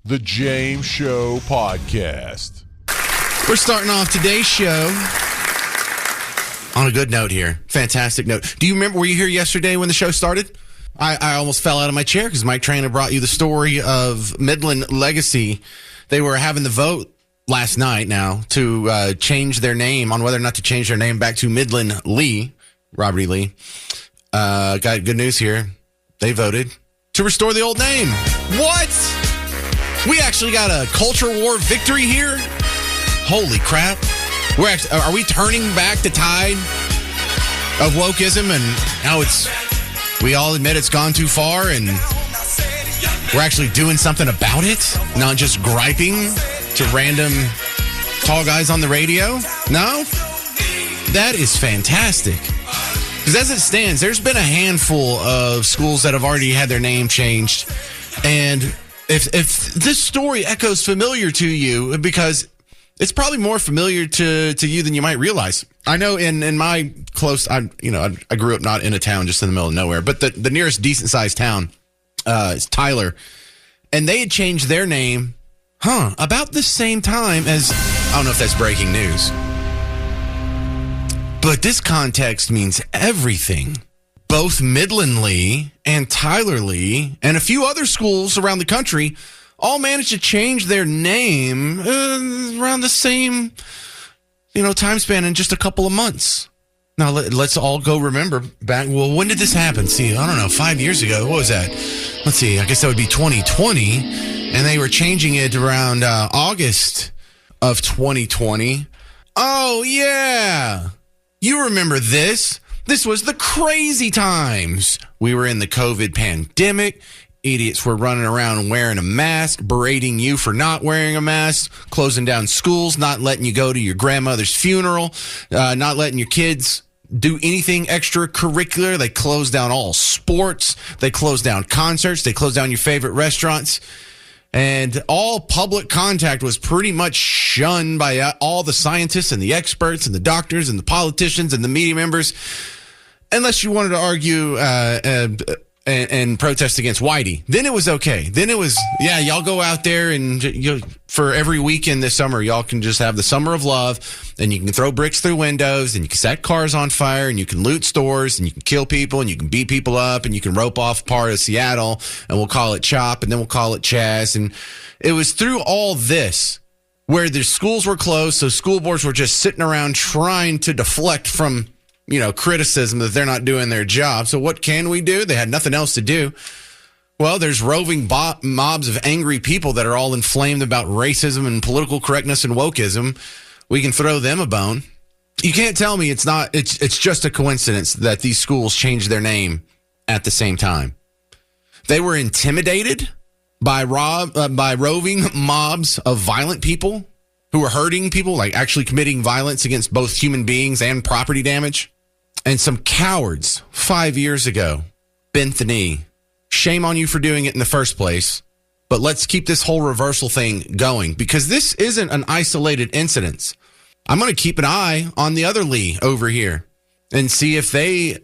The James Show Podcast. We're starting off today's show on a good note here. Fantastic note. Do you remember, were you here yesterday when the show started? I almost fell out of my chair because Mike Trainer brought you the story of Midland Legacy. They were having the vote last night now to change their name, on whether or not to change their name back to Midland Lee, Robert E. Lee. Got good news here. They voted to restore the old name. What? We actually got a culture war victory here? Holy crap. Are we turning back the tide of wokeism and now we all admit it's gone too far and we're actually doing something about it? Not just griping to random tall guys on the radio? No? That is fantastic. Because as it stands, there's been a handful of schools that have already had their name changed. And if this story echoes familiar to you, because it's probably more familiar to you than you might realize. I know in my close, I grew up not in a town, just in the middle of nowhere, but the nearest decent sized town is Tyler, and they had changed their name, about the same time as, I don't know if that's breaking news, but this context means everything. Both Midland Lee and Tyler Lee and a few other schools around the country all managed to change their name around the same, time span in just a couple of months. Now, let's all go remember back. Well, when did this happen? See, I don't know, 5 years ago. What was that? Let's see. I guess that would be 2020. And they were changing it around August of 2020. Oh, yeah. You remember this. This was the crazy times. We were in the COVID pandemic. Idiots were running around wearing a mask, berating you for not wearing a mask, closing down schools, not letting you go to your grandmother's funeral, not letting your kids do anything extracurricular. They closed down all sports. They closed down concerts. They closed down your favorite restaurants. And all public contact was pretty much shunned by all the scientists and the experts and the doctors and the politicians and the media members. Unless you wanted to argue and protest against Whitey. Then it was okay. Then it was, y'all go out there and for every weekend this summer, y'all can just have the summer of love, and you can throw bricks through windows, and you can set cars on fire, and you can loot stores, and you can kill people, and you can beat people up, and you can rope off part of Seattle, and we'll call it CHOP, and then we'll call it Chaz. And it was through all this where the schools were closed, so school boards were just sitting around trying to deflect from criticism that they're not doing their job. So what can we do? They had nothing else to do. Well, there's roving mobs of angry people that are all inflamed about racism and political correctness and wokeism. We can throw them a bone. You can't tell me it's just a coincidence that these schools changed their name at the same time. They were intimidated by roving mobs of violent people who were hurting people, like actually committing violence against both human beings and property damage. And some cowards 5 years ago bent the knee. Shame on you for doing it in the first place. But let's keep this whole reversal thing going, because this isn't an isolated incident. I'm going to keep an eye on the other Lee over here and see if they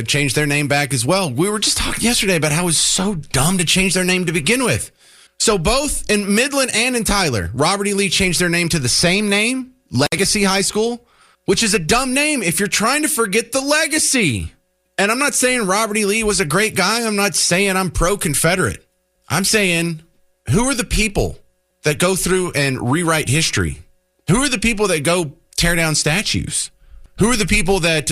change their name back as well. We were just talking yesterday about how it was so dumb to change their name to begin with. So both in Midland and in Tyler, Robert E. Lee changed their name to the same name, Legacy High School, which is a dumb name if you're trying to forget the legacy. And I'm not saying Robert E. Lee was a great guy. I'm not saying I'm pro-Confederate. I'm saying, who are the people that go through and rewrite history? Who are the people that go tear down statues? Who are the people that,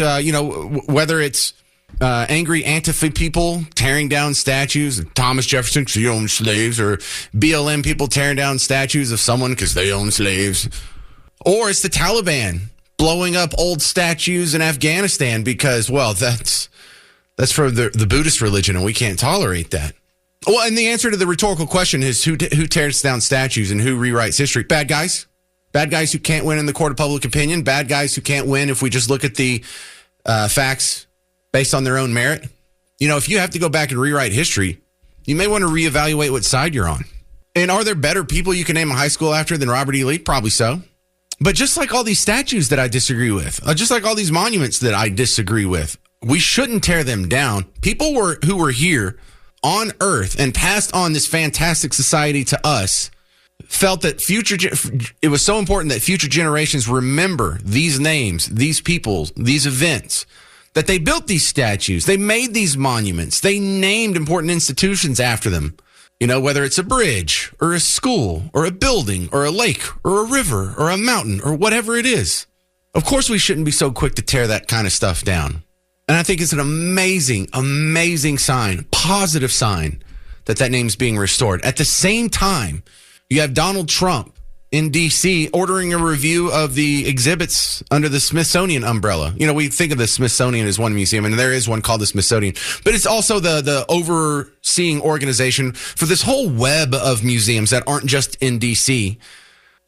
whether it's angry Antifa people tearing down statues of Thomas Jefferson because he owned slaves, or BLM people tearing down statues of someone because they own slaves, or it's the Taliban blowing up old statues in Afghanistan because, well, that's for the Buddhist religion and we can't tolerate that. Well, and the answer to the rhetorical question is who tears down statues and who rewrites history? Bad guys. Bad guys who can't win in the court of public opinion. Bad guys who can't win if we just look at the facts based on their own merit. If you have to go back and rewrite history, you may want to reevaluate what side you're on. And are there better people you can name a high school after than Robert E. Lee? Probably so. But just like all these statues that I disagree with, just like all these monuments that I disagree with, we shouldn't tear them down. People who were here on earth and passed on this fantastic society to us felt that it was so important that future generations remember these names, these people, these events, that they built these statues, they made these monuments, they named important institutions after them. You know, whether it's a bridge or a school or a building or a lake or a river or a mountain or whatever it is. Of course, we shouldn't be so quick to tear that kind of stuff down. And I think it's an amazing, amazing sign, positive sign that name's being restored. At the same time, you have Donald Trump in D.C. ordering a review of the exhibits under the Smithsonian umbrella. You know, we think of the Smithsonian as one museum, and there is one called the Smithsonian, but it's also the overseeing organization for this whole web of museums that aren't just in D.C.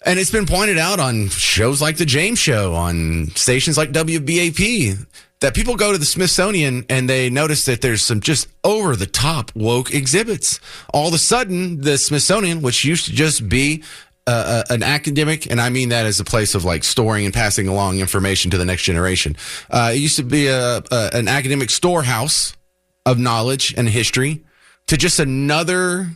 And it's been pointed out on shows like The James Show, on stations like WBAP, that people go to the Smithsonian and they notice that there's some just over-the-top woke exhibits. All of a sudden, the Smithsonian, which used to just be an academic, and I mean that as a place of like storing and passing along information to the next generation. It used to be an academic storehouse of knowledge and history, to just another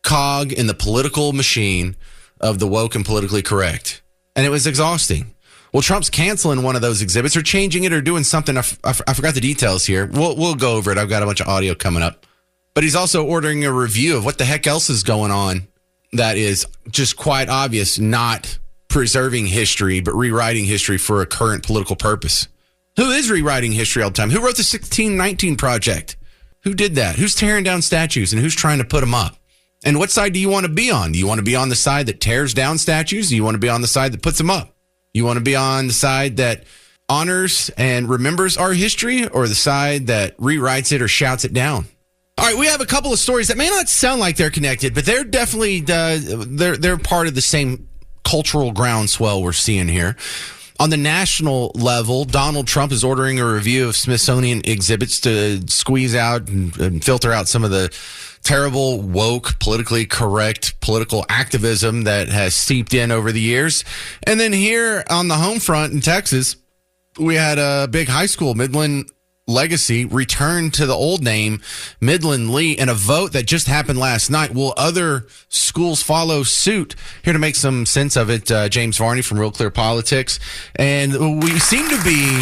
cog in the political machine of the woke and politically correct. And it was exhausting. Well, Trump's canceling one of those exhibits or changing it or doing something. I forgot the details here. We'll go over it. I've got a bunch of audio coming up. But he's also ordering a review of what the heck else is going on that is just quite obvious, not preserving history, but rewriting history for a current political purpose. Who is rewriting history all the time? Who wrote the 1619 Project? Who did that? Who's tearing down statues and who's trying to put them up? And what side do you want to be on? Do you want to be on the side that tears down statues? Do you want to be on the side that puts them up? You want to be on the side that honors and remembers our history, or the side that rewrites it or shouts it down? All right, we have a couple of stories that may not sound like they're connected, but they're definitely they're part of the same cultural groundswell we're seeing here. On the national level, Donald Trump is ordering a review of Smithsonian exhibits to squeeze out and filter out some of the terrible, woke, politically correct political activism that has seeped in over the years. And then here on the home front in Texas, we had a big high school, Midland Legacy, return to the old name, Midland Lee, in a vote that just happened last night. Will other schools follow suit? Here to make some sense of it, James Varney from Real Clear Politics. And we seem to be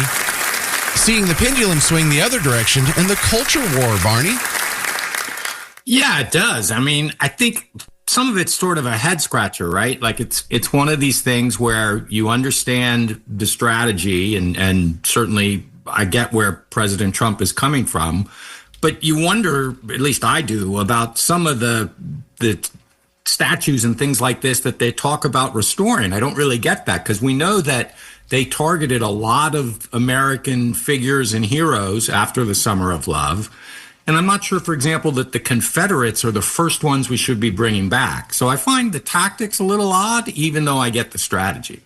seeing the pendulum swing the other direction in the culture war, Varney. Yeah, it does. I mean, I think some of it's sort of a head scratcher, right? Like it's one of these things where you understand the strategy, and certainly I get where President Trump is coming from, but you wonder, at least I do, about some of the statues and things like this that they talk about restoring. I don't really get that, because we know that they targeted a lot of American figures and heroes after the Summer of Love. And I'm not sure, for example, that the Confederates are the first ones we should be bringing back. So I find the tactics a little odd, even though I get the strategy.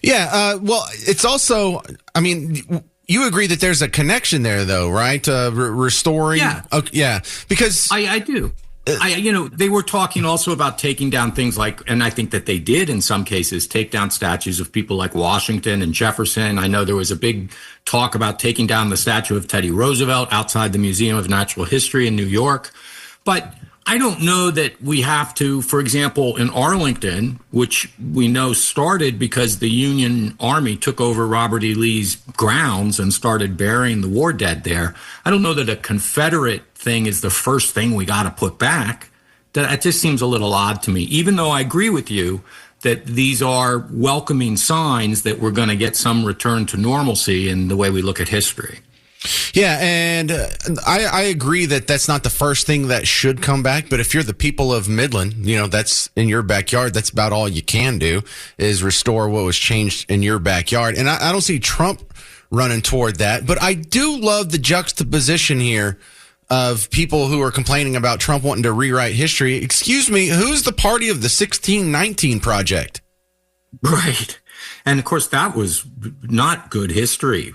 Yeah, well, it's also, I mean, you agree that there's a connection there, though, right? Restoring? Yeah. Okay, yeah, because I do. They were talking also about taking down things like, and I think that they did in some cases, take down statues of people like Washington and Jefferson. I know there was a big talk about taking down the statue of Teddy Roosevelt outside the Museum of Natural History in New York. But I don't know that we have to, for example, in Arlington, which we know started because the Union Army took over Robert E. Lee's grounds and started burying the war dead there. I don't know that a Confederate thing is the first thing we got to put back. That just seems a little odd to me, even though I agree with you that these are welcoming signs that we're going to get some return to normalcy in the way we look at history. Yeah, and I agree that that's not the first thing that should come back. But if you're the people of Midland, that's in your backyard. That's about all you can do is restore what was changed in your backyard. And I don't see Trump running toward that. But I do love the juxtaposition here of people who are complaining about Trump wanting to rewrite history. Excuse me, who's the party of the 1619 Project? Right. And of course, that was not good history.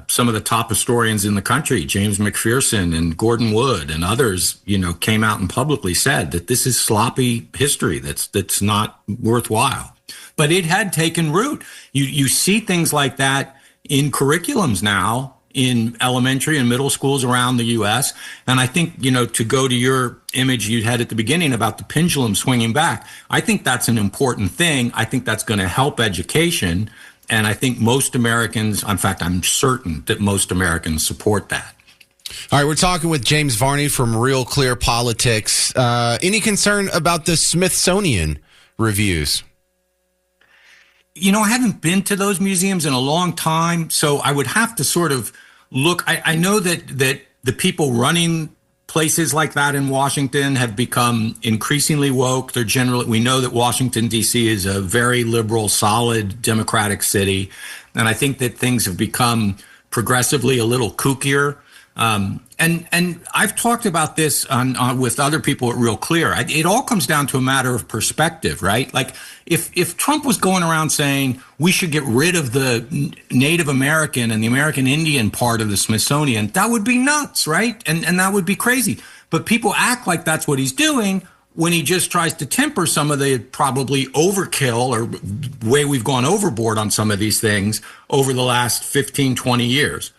Some of the top historians in the country, James McPherson and Gordon Wood and others, came out and publicly said that this is sloppy history. That's not worthwhile. But it had taken root. You see things like that in curriculums now in elementary and middle schools around the U.S. And I think, to go to your image you had at the beginning about the pendulum swinging back, I think that's an important thing. I think that's going to help education. And I think most Americans, in fact, I'm certain that most Americans support that. All right, we're talking with James Varney from Real Clear Politics. Any concern about the Smithsonian reviews? I haven't been to those museums in a long time, so I would have to sort of look. I know that the people running places like that in Washington have become increasingly woke. We know that Washington, D.C. is a very liberal, solid, democratic city. And I think that things have become progressively a little kookier. And I've talked about this with other people at Real Clear. It all comes down to a matter of perspective, right? Like if Trump was going around saying we should get rid of the Native American and the American Indian part of the Smithsonian, that would be nuts, right? And that would be crazy. But people act like that's what he's doing when he just tries to temper some of the probably overkill or way we've gone overboard on some of these things over the last 15, 20 years.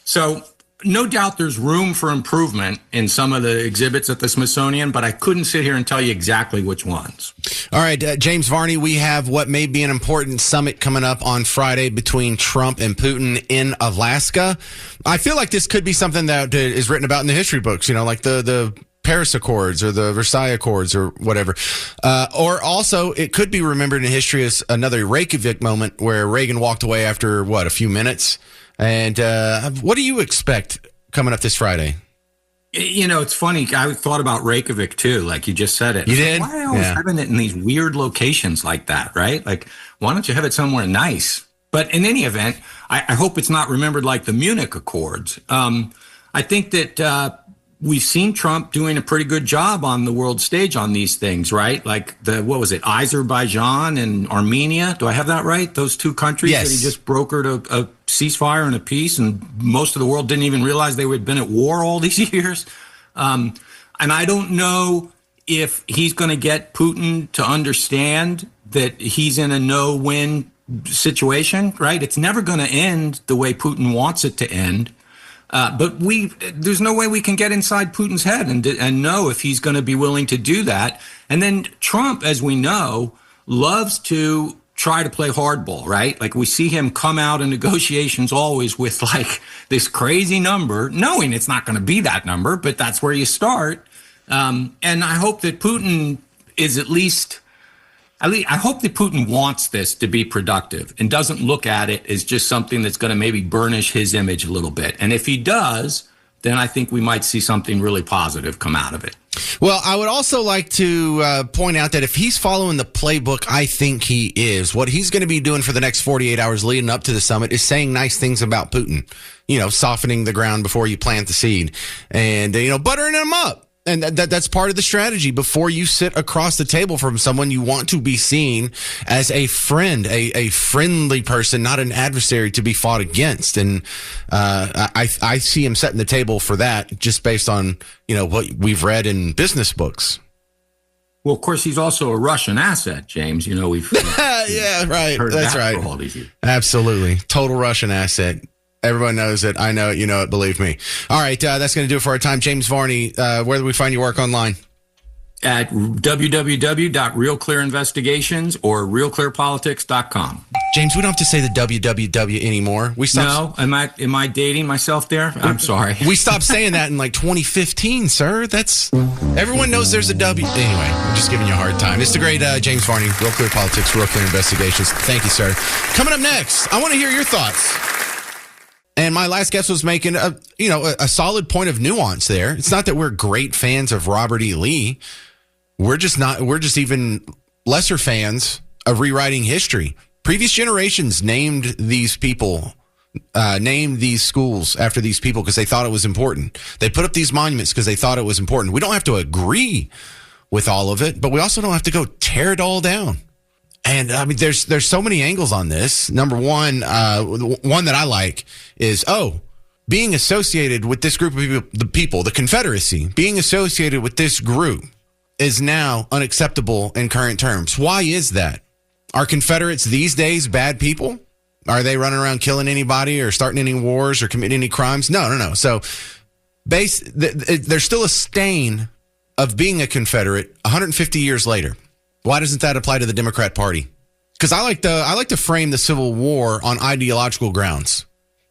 So no doubt there's room for improvement in some of the exhibits at the Smithsonian, but I couldn't sit here and tell you exactly which ones. All right, James Varney, we have what may be an important summit coming up on Friday between Trump and Putin in Alaska. I feel like this could be something that is written about in the history books, like the Paris Accords or the Versailles Accords or whatever. Or also, it could be remembered in history as another Reykjavik moment where Reagan walked away after, a few minutes. And what do you expect coming up this Friday? It's funny. I thought about Reykjavik, too, like you just said it. You did? Why are you always having it in these weird locations like that, right? Like, why don't you have it somewhere nice? But in any event, I hope it's not remembered like the Munich Accords. I think that we've seen Trump doing a pretty good job on the world stage on these things, right? Like Azerbaijan and Armenia. Do I have that right? Those two countries yes. that he just brokered a ceasefire and a peace, and most of the world didn't even realize they had been at war all these years. And I don't know if he's going to get Putin to understand that he's in a no-win situation, right? It's never going to end the way Putin wants it to end. But there's no way we can get inside Putin's head and know if he's going to be willing to do that. And then Trump, as we know, loves to try to play hardball, right? Like we see him come out in negotiations always with like this crazy number, knowing it's not going to be that number, but that's where you start. And I hope that Putin is at least I hope that Putin wants this to be productive and doesn't look at it as just something that's going to maybe burnish his image a little bit. And if he does, then I think we might see something really positive come out of it. Well, I would also like to point out that if he's following the playbook, I think he is. What he's going to be doing for the next 48 hours leading up to the summit is saying nice things about Putin, softening the ground before you plant the seed and, buttering him up. And that's part of the strategy. Before you sit across the table from someone, you want to be seen as a friend, a friendly person, not an adversary to be fought against. And I see him setting the table for that just based on, what we've read in business books. Well, of course, he's also a Russian asset, James. We've yeah, right. Heard that's that right. For all these years. Absolutely. Total Russian asset. Everyone knows it. I know it. You know it. Believe me. All right. That's going to do it for our time. James Varney, where do we find your work online? At www.realclearinvestigations or realclearpolitics.com. James, we don't have to say the www anymore. We stopped. No, am I dating myself there? I'm sorry. We stopped saying that in like 2015, sir. Everyone knows there's a W. Anyway, I'm just giving you a hard time. It's the great James Varney, Real Clear Politics, Real Clear Investigations. Thank you, sir. Coming up next, I want to hear your thoughts. And my last guest was making a solid point of nuance there. It's not that we're great fans of Robert E. Lee. We're just even lesser fans of rewriting history. Previous generations named these people, named these schools after these people because they thought it was important. They put up these monuments because they thought it was important. We don't have to agree with all of it, but we also don't have to go tear it all down. And I mean, there's so many angles on this. Number one, one that I like is, being associated with this group of people, the Confederacy, being associated with this group is now unacceptable in current terms. Why is that? Are Confederates these days bad people? Are they running around killing anybody or starting any wars or committing any crimes? No. So there's still a stain of being a Confederate 150 years later. Why doesn't that apply to the Democrat Party? Because I like to frame the Civil War on ideological grounds.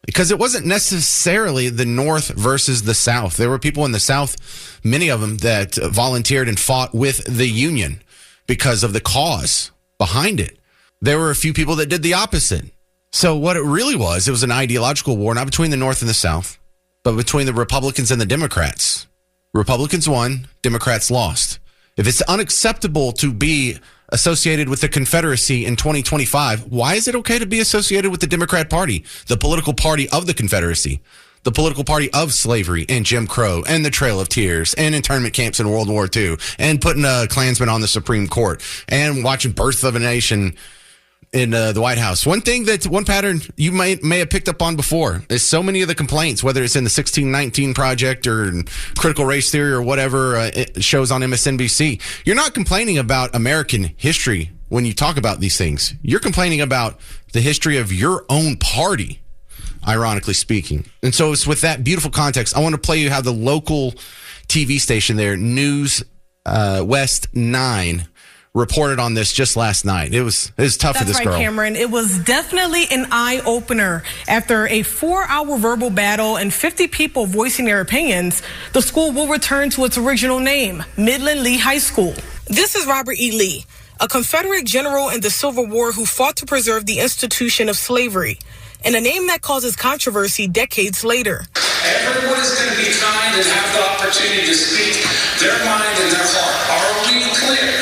Because it wasn't necessarily the North versus the South. There were people in the South, many of them, that volunteered and fought with the Union because of the cause behind it. There were a few people that did the opposite. So what it really was, it was an ideological war, not between the North and the South, but between the Republicans and the Democrats. Republicans won, Democrats lost. If it's unacceptable to be associated with the Confederacy in 2025, why is it okay to be associated with the Democrat Party, the political party of the Confederacy, the political party of slavery and Jim Crow and the Trail of Tears and internment camps in World War II and putting a Klansman on the Supreme Court and watching Birth of a Nation in the White House? One pattern you may have picked up on before is so many of the complaints, whether it's in the 1619 Project or Critical Race Theory or whatever shows on MSNBC, you're not complaining about American history when you talk about these things. You're complaining about the history of your own party, ironically speaking. And so it's with that beautiful context, I want to play you how the local TV station there, News West 9, reported on this just last night. It was tough for this girl. That's right, Cameron. It was definitely an eye-opener. After a 4-hour verbal battle and 50 people voicing their opinions, the school will return to its original name, Midland Lee High School. This is Robert E. Lee, a Confederate general in the Civil War who fought to preserve the institution of slavery, and a name that causes controversy decades later. Everyone is going to be kind and have the opportunity to speak their mind and their heart. Are we clear?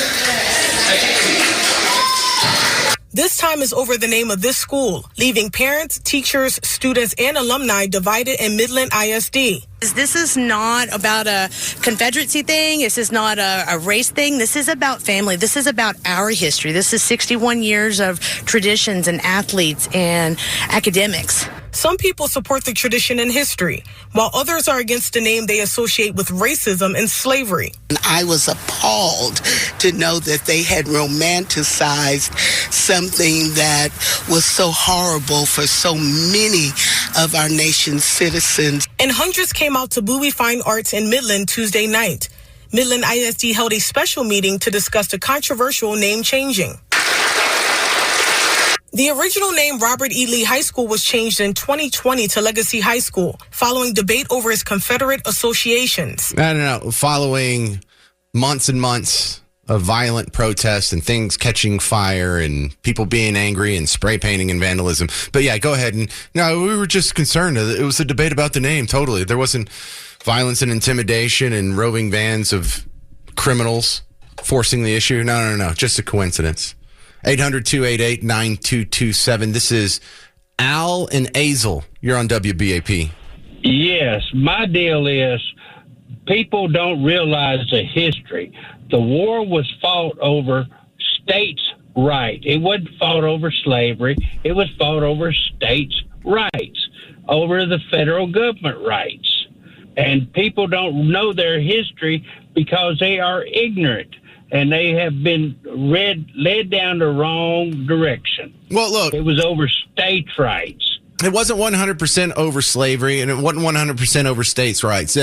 This time is over the name of this school, leaving parents, teachers, students, and alumni divided in Midland ISD. This is not about a Confederacy thing. This is not a race thing. This is about family. This is about our history. This is 61 years of traditions and athletes and academics. Some people support the tradition and history, while others are against the name they associate with racism and slavery. I was appalled to know that they had romanticized something that was so horrible for so many of our nation's citizens. And hundreds came out to Bowie Fine Arts in Midland Tuesday night. Midland ISD held a special meeting to discuss the controversial name changing. The original name Robert E. Lee High School was changed in 2020 to Legacy High School, following debate over its Confederate associations. I don't know, following months and months of violent protests and things catching fire and people being angry and spray painting and vandalism. But yeah, go ahead. And no, we were just concerned. It was a debate about the name, totally. There wasn't violence and intimidation and roving vans of criminals forcing the issue. No, just a coincidence. 800-288-9227. This is Al and Azel. You're on WBAP. Yes, my deal is people don't realize the history. The war was fought over states' rights. It wasn't fought over slavery. It was fought over states' rights, over the federal government rights. And people don't know their history because they are ignorant. And they have been led down the wrong direction. Well, look, it was over states' rights. It wasn't 100% over slavery, and it wasn't 100% over states' rights.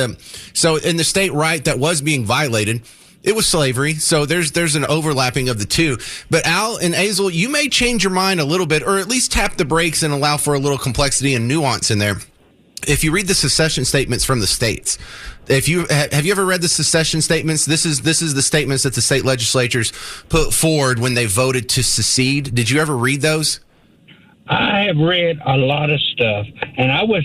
So in the state right that was being violated, it was slavery. So there's an overlapping of the two. But Al and Azel, you may change your mind a little bit, or at least tap the brakes and allow for a little complexity and nuance in there. If you read the secession statements from the states, have you ever read the secession statements? This is the statements that the state legislatures put forward when they voted to secede. Did you ever read those? I have read a lot of stuff, and I was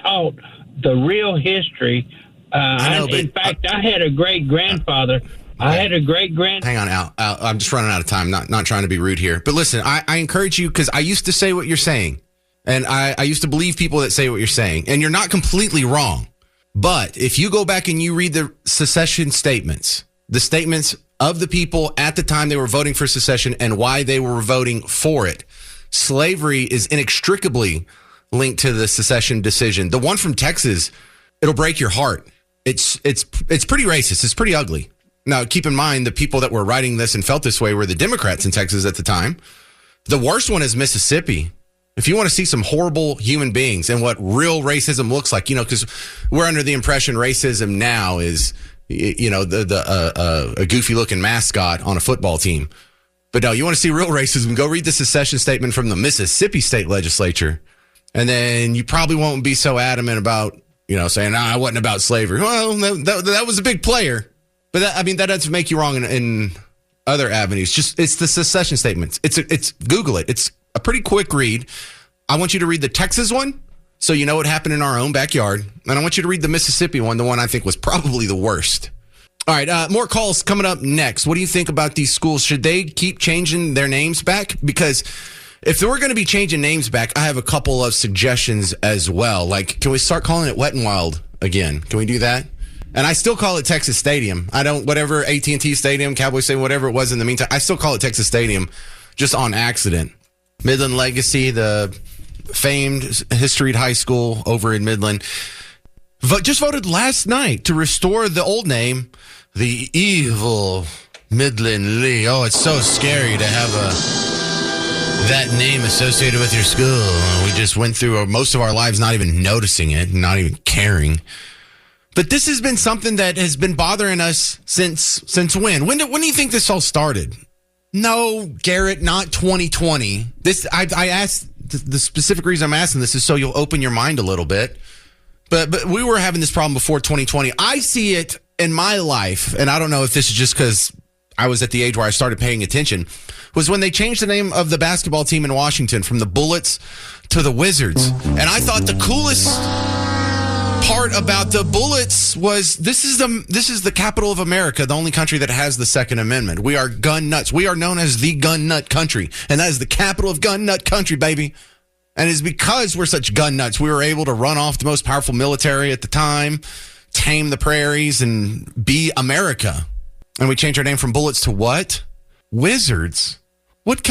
taught the real history. In fact, I had a great grandfather. Hang on, Al. I'm just running out of time. Not trying to be rude here, but listen, I encourage you, because I used to say what you're saying. And I used to believe people that say what you're saying. And you're not completely wrong. But if you go back and you read the secession statements, the statements of the people at the time they were voting for secession and why they were voting for it, slavery is inextricably linked to the secession decision. The one from Texas, it'll break your heart. It's pretty racist. It's pretty ugly. Now, keep in mind, the people that were writing this and felt this way were the Democrats in Texas at the time. The worst one is Mississippi. If you want to see some horrible human beings and what real racism looks like, because we're under the impression racism now is, a goofy looking mascot on a football team. But no, you want to see real racism, go read the secession statement from the Mississippi state legislature. And then you probably won't be so adamant about, saying, I wasn't about slavery. Well, that was a big player. But that doesn't make you wrong in other avenues. It's the secession statements. It's Google it. It's a pretty quick read. I want you to read the Texas one, so you know what happened in our own backyard. And I want you to read the Mississippi one, the one I think was probably the worst. All right, more calls coming up next. What do you think about these schools? Should they keep changing their names back? Because if they were going to be changing names back, I have a couple of suggestions as well. Like, can we start calling it Wet and Wild again? Can we do that? And I still call it Texas Stadium. Whatever AT&T Stadium, Cowboy Stadium, whatever it was in the meantime, I still call it Texas Stadium just on accident. Midland Legacy, the famed historied high school over in Midland, just voted last night to restore the old name, the evil Midland Lee. Oh, it's so scary to have that name associated with your school. We just went through most of our lives not even noticing it, not even caring. But this has been something that has been bothering us since when? When do you think this all started? No, Garrett, not 2020. I asked, the specific reason I'm asking this is so you'll open your mind a little bit. But we were having this problem before 2020. I see it in my life, and I don't know if this is just because I was at the age where I started paying attention, was when they changed the name of the basketball team in Washington from the Bullets to the Wizards. And I thought the coolest part about the Bullets was this is the capital of America, the only country that has the Second Amendment. We are gun nuts. We are known as the gun nut country, and that is the capital of gun nut country, baby. And it's because we're such gun nuts, we were able to run off the most powerful military at the time, tame the prairies, and be America. And we changed our name from Bullets to what? Wizards. What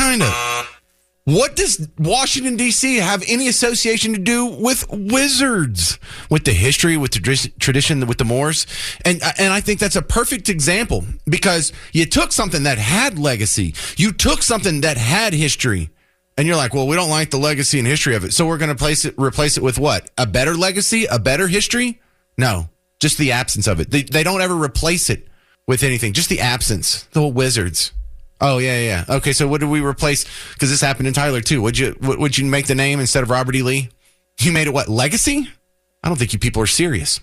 does Washington, D.C. have any association to do with wizards? With the history, with the tradition, with the Moors? And I think that's a perfect example because you took something that had legacy. You took something that had history. And you're like, well, we don't like the legacy and history of it. So we're going to replace it with what? A better legacy? A better history? No, just the absence of it. They don't ever replace it with anything. Just the absence. The whole Wizards. Oh, yeah. Okay, so what did we replace? Because this happened in Tyler, too. Would you make the name instead of Robert E. Lee? You made it what? Legacy? I don't think you people are serious.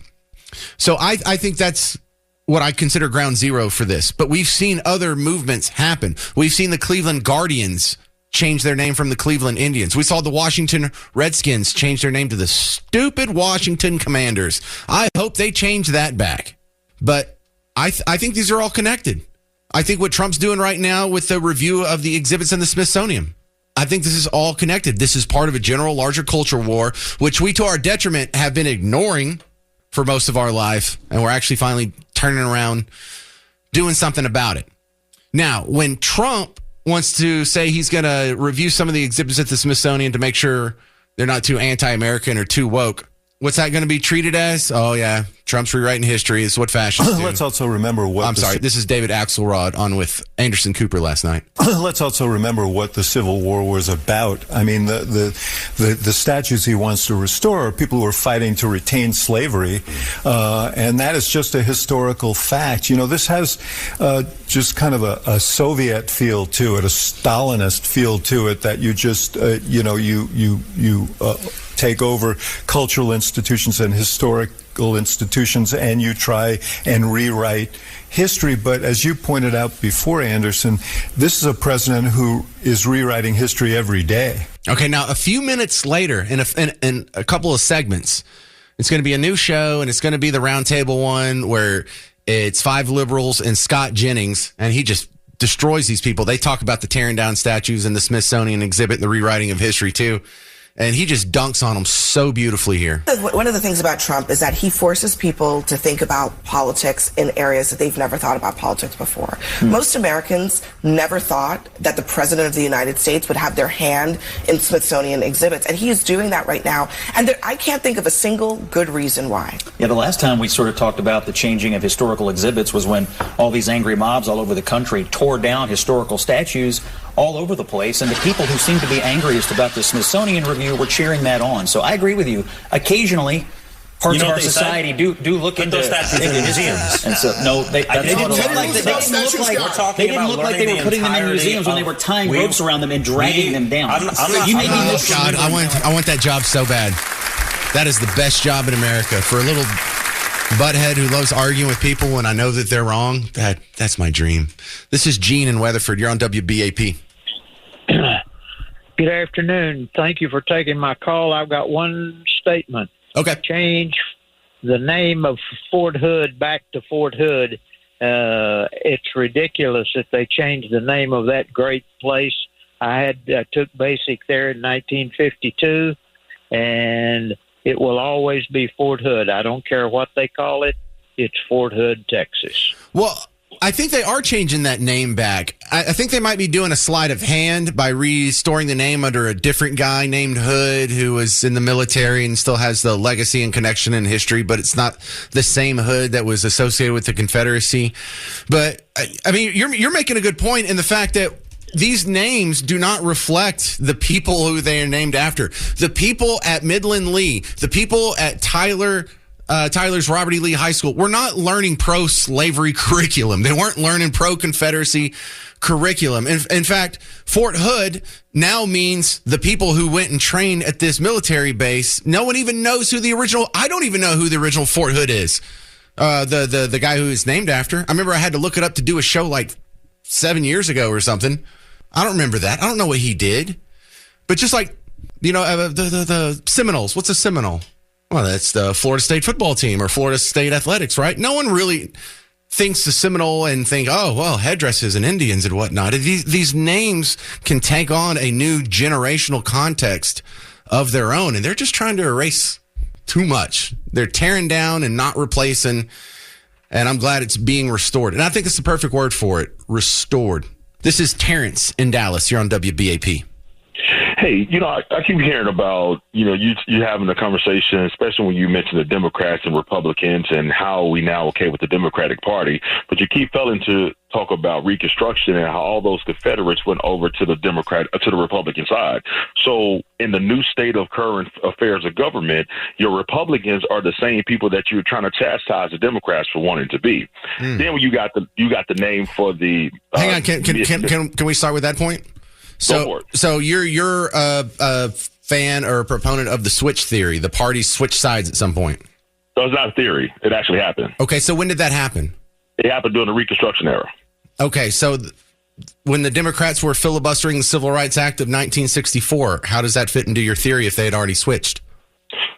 So I think that's what I consider ground zero for this. But we've seen other movements happen. We've seen the Cleveland Guardians change their name from the Cleveland Indians. We saw the Washington Redskins change their name to the stupid Washington Commanders. I hope they change that back. But I think these are all connected. I think what Trump's doing right now with the review of the exhibits in the Smithsonian, I think this is all connected. This is part of a general larger culture war, which we, to our detriment, have been ignoring for most of our life. And we're actually finally turning around, doing something about it. Now, when Trump wants to say he's going to review some of the exhibits at the Smithsonian to make sure they're not too anti-American or too woke, what's that going to be treated as? Oh, yeah. Trump's rewriting history. It's what fascists do. Let's also remember what... I'm sorry. This is David Axelrod on with Anderson Cooper last night. Let's also remember what the Civil War was about. I mean, the statues he wants to restore are people who are fighting to retain slavery, and that is just a historical fact. You know, this has just kind of a Soviet feel to it, a Stalinist feel to it, that you just, you take over cultural institutions and historical institutions and you try and rewrite history. But as you pointed out before, Anderson, this is a president who is rewriting history every day. Okay, now a few minutes later, in a couple of segments, it's going to be a new show, and it's going to be the roundtable one where it's 5 liberals and Scott Jennings, and he just destroys these people. They talk about the tearing down statues and the Smithsonian exhibit and the rewriting of history too. And he just dunks on them so beautifully here. One of the things about Trump is that he forces people to think about politics in areas that they've never thought about politics before. Most Americans never thought that the president of the United States would have their hand in Smithsonian exhibits. And he is doing that right now. And I can't think of a single good reason why. Yeah, the last time we sort of talked about the changing of historical exhibits was when all these angry mobs all over the country tore down historical statues all over the place, and the people who seem to be angriest about the Smithsonian review were cheering that on. So I agree with you. Occasionally, parts of our society do look into those statues in museums. And so, no, they didn't look like they were putting them in museums when they were tying ropes around them and dragging them down. God, I want that job so bad. That is the best job in America. For a little butthead who loves arguing with people when I know that they're wrong, that's my dream. This is Gene in Weatherford. You're on WBAP. Good afternoon. Thank you for taking my call. I've got one statement. Okay. Change the name of Fort Hood back to Fort Hood. It's ridiculous that they changed the name of that great place. I took basic there in 1952, and it will always be Fort Hood. I don't care what they call it. It's Fort Hood, Texas. Well, I think they are changing that name back. I think they might be doing a sleight of hand by restoring the name under a different guy named Hood who was in the military and still has the legacy and connection and history, but it's not the same Hood that was associated with the Confederacy. But, I mean, you're making a good point in the fact that these names do not reflect the people who they are named after. The people at Midland Lee, the people at Tyler's Robert E. Lee High School were not learning pro-slavery curriculum. They weren't learning pro-Confederacy curriculum. In fact, Fort Hood now means the people who went and trained at this military base. No one even knows who I don't even know who the original Fort Hood is. The guy who is named after. I remember I had to look it up to do a show like 7 years ago or something. I don't remember that. I don't know what he did. But just like, the Seminoles. What's a Seminole? Well, that's the Florida State football team or Florida State athletics, right? No one really thinks the Seminole and think, oh, well, headdresses and Indians and whatnot. These names can take on a new generational context of their own, and they're just trying to erase too much. They're tearing down and not replacing, and I'm glad it's being restored. And I think it's the perfect word for it, restored. This is Terrence in Dallas. You're on WBAP. Hey, I keep hearing about, you having a conversation, especially when you mention the Democrats and Republicans and how we now okay with the Democratic Party. But you keep failing to talk about Reconstruction and how all those Confederates went over to the Republican side. So in the new state of current affairs of government, your Republicans are the same people that you're trying to chastise the Democrats for wanting to be. Then when you got the name for the hang on, can we start with that point? So you're a fan or a proponent of the switch theory. The parties switch sides at some point. So it's not a theory. It actually happened. Okay, so when did that happen? It happened during the Reconstruction era. Okay, so when the Democrats were filibustering the Civil Rights Act of 1964, how does that fit into your theory if they had already switched?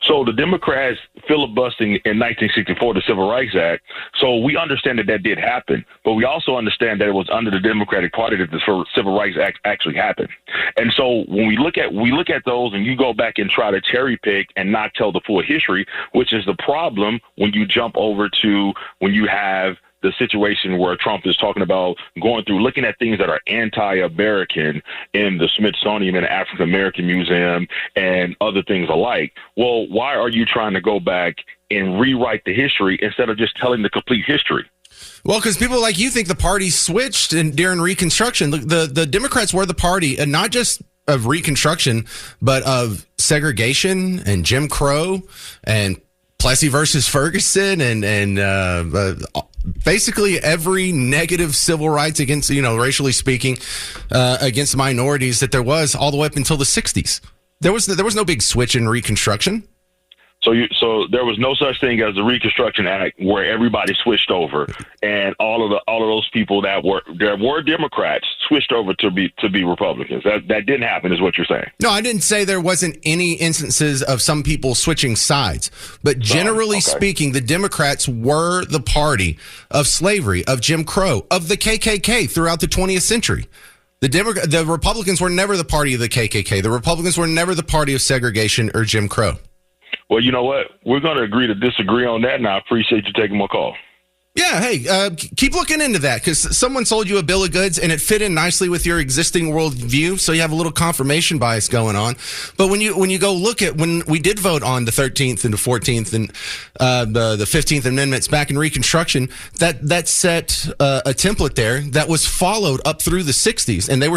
So the Democrats filibustering in 1964, the Civil Rights Act. So we understand that did happen, but we also understand that it was under the Democratic Party that the Civil Rights Act actually happened. And so when we look at those and you go back and try to cherry pick and not tell the full history, which is the problem when you jump over to when you have the situation where Trump is talking about going through, looking at things that are anti-American in the Smithsonian and African American Museum and other things alike. Well, why are you trying to go back and rewrite the history instead of just telling the complete history? Well, because people like you think the party switched during Reconstruction. The Democrats were the party, and not just of Reconstruction, but of segregation and Jim Crow and Plessy versus Ferguson and basically every negative civil rights against, racially speaking, against minorities that there was all the way up until the 60s. There was no big switch in Reconstruction. So there was no such thing as the Reconstruction Act where everybody switched over, and all of those people that were Democrats switched over to be Republicans. That didn't happen, is what you're saying. No, I didn't say there wasn't any instances of some people switching sides, but generally speaking, the Democrats were the party of slavery, of Jim Crow, of the KKK throughout the 20th century. The Republicans were never the party of the KKK. The Republicans were never the party of segregation or Jim Crow. Well, you know what? We're going to agree to disagree on that, and I appreciate you taking my call. Yeah, hey, keep looking into that because someone sold you a bill of goods and it fit in nicely with your existing worldview, so you have a little confirmation bias going on. But when you go look at when we did vote on the 13th and the 14th and the 15th Amendments back in Reconstruction, that set a template there that was followed up through the 60s, and they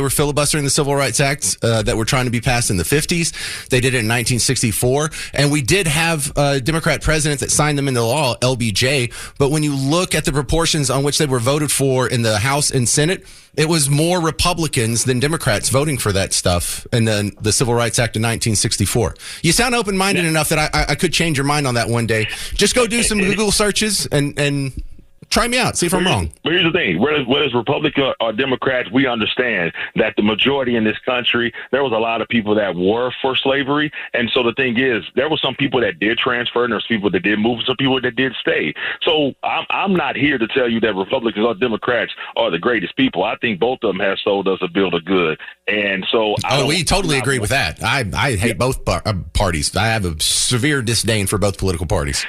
were filibustering the Civil Rights Act that were trying to be passed in the 50s. They did it in 1964, and we did have a Democrat president that signed them into law, LBJ. But when you look at the proportions on which they were voted for in the House and Senate, it was more Republicans than Democrats voting for that stuff in the Civil Rights Act of 1964. You sound open-minded enough that I could change your mind on that one day. Just go do some Google searches and try me out. See if I'm wrong. But here's the thing. Whether it's Republican or Democrats, we understand that the majority in this country, there was a lot of people that were for slavery. And so the thing is, there were some people that did transfer, and there's people that did move, some people that did stay. So I'm not here to tell you that Republicans or Democrats are the greatest people. I think both of them have sold us a bill of good. And so we totally agree with that. I hate both parties. I have a severe disdain for both political parties.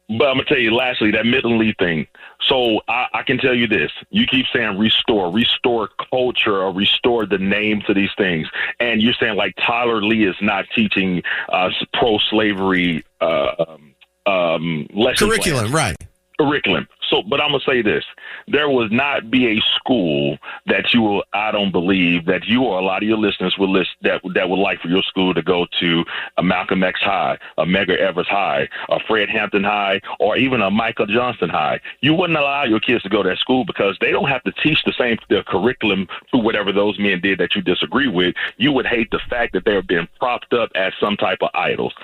But I'm going to tell you, lastly, that Midland Lee thing. So I can tell you this. You keep saying restore culture or restore the name to these things. And you're saying like Tyler Lee is not teaching pro-slavery lesson curriculum, plans. Right. Curriculum. So, but I'm going to say this. There would not be a school that I don't believe that you or a lot of your listeners would that would like for your school to go to a Malcolm X High, a Medgar Evers High, a Fred Hampton High, or even a Michael Johnston High. You wouldn't allow your kids to go to that school because they don't have to teach the curriculum to whatever those men did that you disagree with. You would hate the fact that they're being propped up as some type of idols.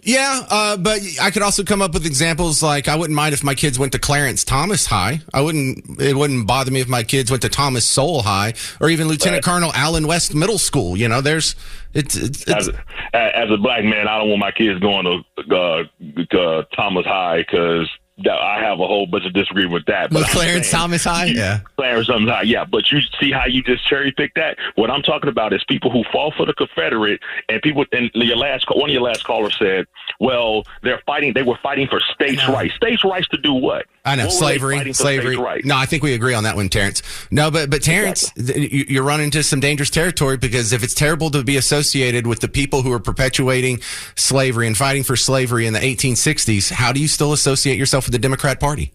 Yeah, but I could also come up with examples like I wouldn't mind if my kids went to Clarence Thomas High. It wouldn't bother me if my kids went to Thomas Sowell High or even Lieutenant Colonel Allen West Middle School. You know, it's as a black man, I don't want my kids going to Thomas High because I have a whole bunch of disagreement with that. But Clarence Thomas High? Yeah. Clarence Thomas High, yeah. But you see how you just cherry-picked that? What I'm talking about is people who fall for the Confederate, and one of your last callers said, well, they were fighting for states' rights. States' rights to do what? I know, slavery. No, I think we agree on that one, Terrence. No, but Terrence, you're running into some dangerous territory because if it's terrible to be associated with the people who are perpetuating slavery and fighting for slavery in the 1860s, how do you still associate yourself with the Democrat Party?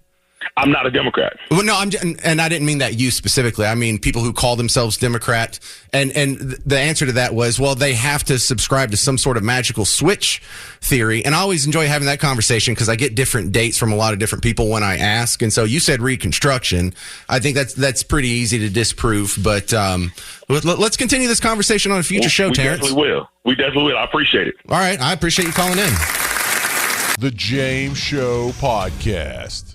I'm not a Democrat. Well, no, and I didn't mean that you specifically. I mean people who call themselves Democrat. And the answer to that was, well, they have to subscribe to some sort of magical switch theory. And I always enjoy having that conversation because I get different dates from a lot of different people when I ask. And so you said Reconstruction. I think that's pretty easy to disprove. But let's continue this conversation on a future show, Terrence. We definitely will. I appreciate it. All right. I appreciate you calling in. The James Show Podcast.